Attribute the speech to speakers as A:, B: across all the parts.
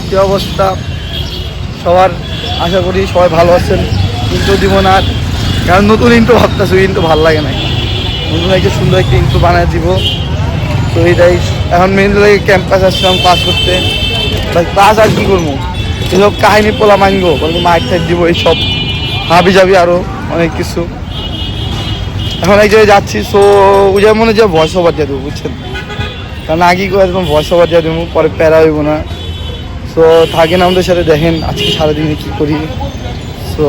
A: কি অবস্থা সবার, আশা করি সবাই ভালো আছেন। ইন্ট্রো দিব না আর, কারণ নতুন ইন্ট্রো ভাবতেছি, ইন্ট্রো ভালো লাগে না, নতুন একটা সুন্দর একটা ইন্ট্রো বানিয়ে দিব। তো এইটাই এখন মেন লাগে, ক্যাম্পাস আসলাম ক্লাস করতে। ক্লাস আর কি করবো, এসব কাহিনী পোলা মানবো, মাইক টাইট দিব, এইসব হাবি যাবি আরো অনেক কিছু। এখন এক জায়গায় যাচ্ছি, সো ওই যেমন মনে যে ভয়েস ওভার দিয়ে দেবো, বুঝছেন, কারণ আগে করে একদম ভয়েস ওভার দিয়ে দেবো, পরে প্যারা হইব না। সো থাকেন আমাদের সাথে, দেখেন আজকে সারাদিনে কী করি। সো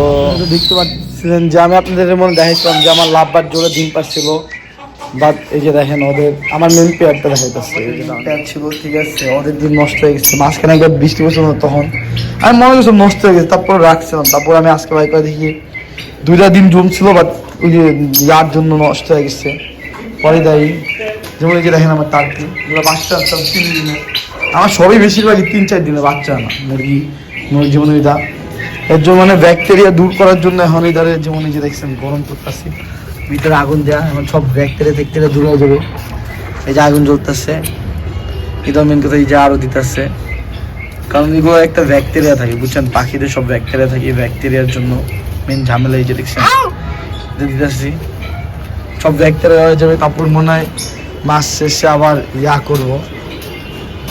A: দেখতে পাচ্ছিলেন যে আমি আপনাদের মনে দেখাইছিলাম যে আমার লাভবার জোরে ডিম পাচ্ছিল, বাট এই যে দেখেন ওদের, আমার মেন পেয়ারটা দেখাইতেছে, পেয়ার ছিল ঠিক আছে, ওদের ডিম নষ্ট হয়ে গেছে। মাঝখানে একবার বৃষ্টি পড়ছিল, তখন আমি মনে করছিলাম নষ্ট হয়ে গেছে, তারপর রাখছিলাম। তারপর আমি আজকে বাইক করে দেখি 2টা ডিম জমছিল, বাট ওই যে ইয়ার জন্য নষ্ট হয়ে গেছে। পরে দেয় যেমন এই যে দেখেন আমার টার্কি, এগুলো বাচ্চা আসতাম 3 দিনে, আমার সবই বেশিরভাগই 3-4 দিনে বাচ্চা না মুরগি, যেমন এটা এর জন্য মানে ব্যাকটেরিয়া দূর করার জন্য এখন এদারে যেমন এই যে দেখছেন গরম করতেছি, ভিতরে আগুন দেওয়া, এখন সব ব্যাকটেরিয়া দূর হয়ে যাবে। এই যে আগুন জ্বলতেছে, এটা মেন কথা, এই যে আরও দিতেছে, কারণ এগুলো একটা ব্যাকটেরিয়া থাকে, বুঝছেন, পাখিদের সব ব্যাকটেরিয়া থাকে, এই ব্যাকটেরিয়ার জন্য মেন ঝামেলা। এই যে দেখছেন দিতেছি, সব ব্যাকটেরিয়া হয়ে যাবে। তারপর মনে হয় মাস শেষে আবার ইয়া করবো,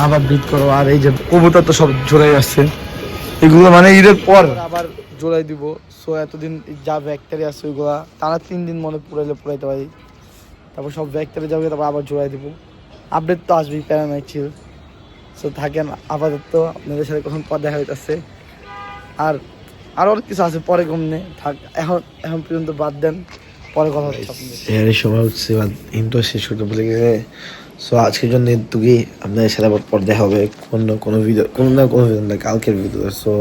A: আবার ব্রিড করবো। আর এই যে কবুতর তো সব জোড়াই আসছে, এগুলো মানে ঈদের পর আবার জোড়াই দিব। সো এতদিন যা ব্যাকটেরিয়া আছে ওইগুলা টানা 3 দিন মনে পুরাইতে পারি, তারপর সব ব্যাকটেরিয়া যাবে, তারপর আবার জোড়াই দিব। আপডেট তো আসবেই, প্যারানাই ছিল। সো থাকেন, আপাতত আপনাদের সাথে কখন পর দেখা হইতেছে, আর আরও অনেক কিছু আছে পরে কমনে থাক, এখন পর্যন্ত বাদ দেন, পরে কথা হচ্ছে আপনাদের।
B: সময় হচ্ছে ইন্ট্রো শেষ করতে বলে গেছে। সো আজকের জন্য এটুকুই, আপনাদের সাথে আবার পর দেখা হবে কোনো ভিডিও, কোনো না কালকের ভিডিও। সো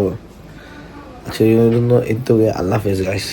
B: আজকের জন্য এটুকুই, আল্লাহ হাফেজ গাইস।